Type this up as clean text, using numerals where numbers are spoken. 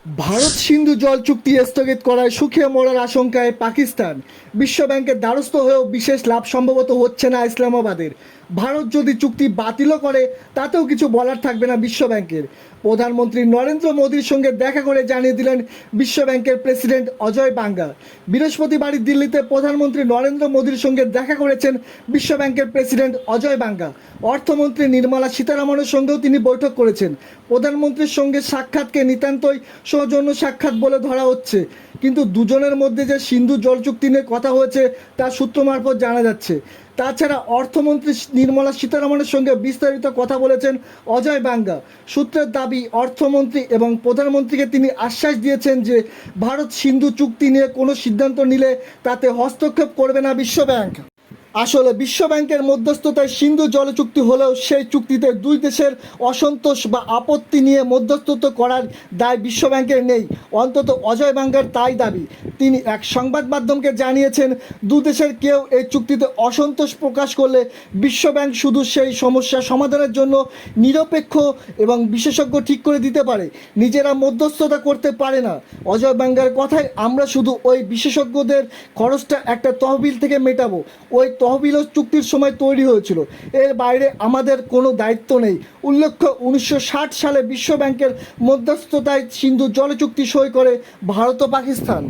ভারত সিন্ধু জল চুক্তি স্থগিত করায় সুখিয়ে মরার আশঙ্কায় পাকিস্তান। বিশ্বব্যাংকের দ্বারস্থ হয়েও বিশেষ লাভ সম্ভবত হচ্ছে না ইসলামাবাদের। ভারত যদি চুক্তি বাতিলও করে তাতেও কিছু বলার থাকবে না বিশ্বব্যাংকের। প্রধানমন্ত্রী নরেন্দ্র মোদীর সঙ্গে দেখা করে জানিয়ে দিলেন বিশ্বব্যাংকের প্রেসিডেন্ট অজয় বাঙ্গা। বৃহস্পতিবারই দিল্লিতে প্রধানমন্ত্রী নরেন্দ্র মোদীর সঙ্গে দেখা করেছেন বিশ্বব্যাংকের প্রেসিডেন্ট অজয় বাঙ্গা। অর্থমন্ত্রী নির্মলা সীতারামনের সঙ্গেও তিনি বৈঠক করেছেন। প্রধানমন্ত্রীর সঙ্গে সাক্ষাৎকে নিতান্তই সৌজন্য সাক্ষাৎ বলে ধরা হচ্ছে, কিন্তু দুজনের মধ্যে যে সিন্ধু জল চুক্তি নিয়ে কথা হয়েছে তা সূত্র মারফত জানা যাচ্ছে। তাছাড়া অর্থমন্ত্রী নির্মলা সীতারামনের সঙ্গে বিস্তারিত কথা বলেছেন অজয় বাঙ্গা। সূত্রের দাবি, অর্থমন্ত্রী এবং প্রধানমন্ত্রীকে তিনি আশ্বাস দিয়েছেন যে ভারত সিন্ধু চুক্তি নিয়ে কোনো সিদ্ধান্ত নিলে তাতে হস্তক্ষেপ করবে না বিশ্বব্যাংক। আসলে বিশ্বব্যাংকের মধ্যস্থতায় সিন্ধু জল চুক্তি হলেও সেই চুক্তিতে দুই দেশের অসন্তোষ বা আপত্তি নিয়ে মধ্যস্থতা করার দায় বিশ্বব্যাংকের নেই, অন্তত অজয় বাঙ্গার তাই দাবি। তিনি এক সংবাদ মাধ্যমকে জানিয়েছেন, দু দেশের কেউ এই চুক্তিতে অসন্তোষ প্রকাশ করলে বিশ্বব্যাংক শুধু সেই সমস্যা সমাধানের জন্য নিরপেক্ষ এবং বিশেষজ্ঞ ঠিক করে দিতে পারে, নিজেরা মধ্যস্থতা করতে পারে না। অজয় বাঙ্গার কথায়, আমরা শুধু ওই বিশেষজ্ঞদের খরচটা একটা তহবিল থেকে মেটাবো। ওই তহবিলও চুক্তির সময় তৈরি হয়েছিল, এর বাইরে আমাদের কোনো দায়িত্ব নেই। উল্লেখ্য, 1960 সালে বিশ্বব্যাংকের মধ্যস্থতায় সিন্ধু জল চুক্তি সই করে ভারত ও পাকিস্তান।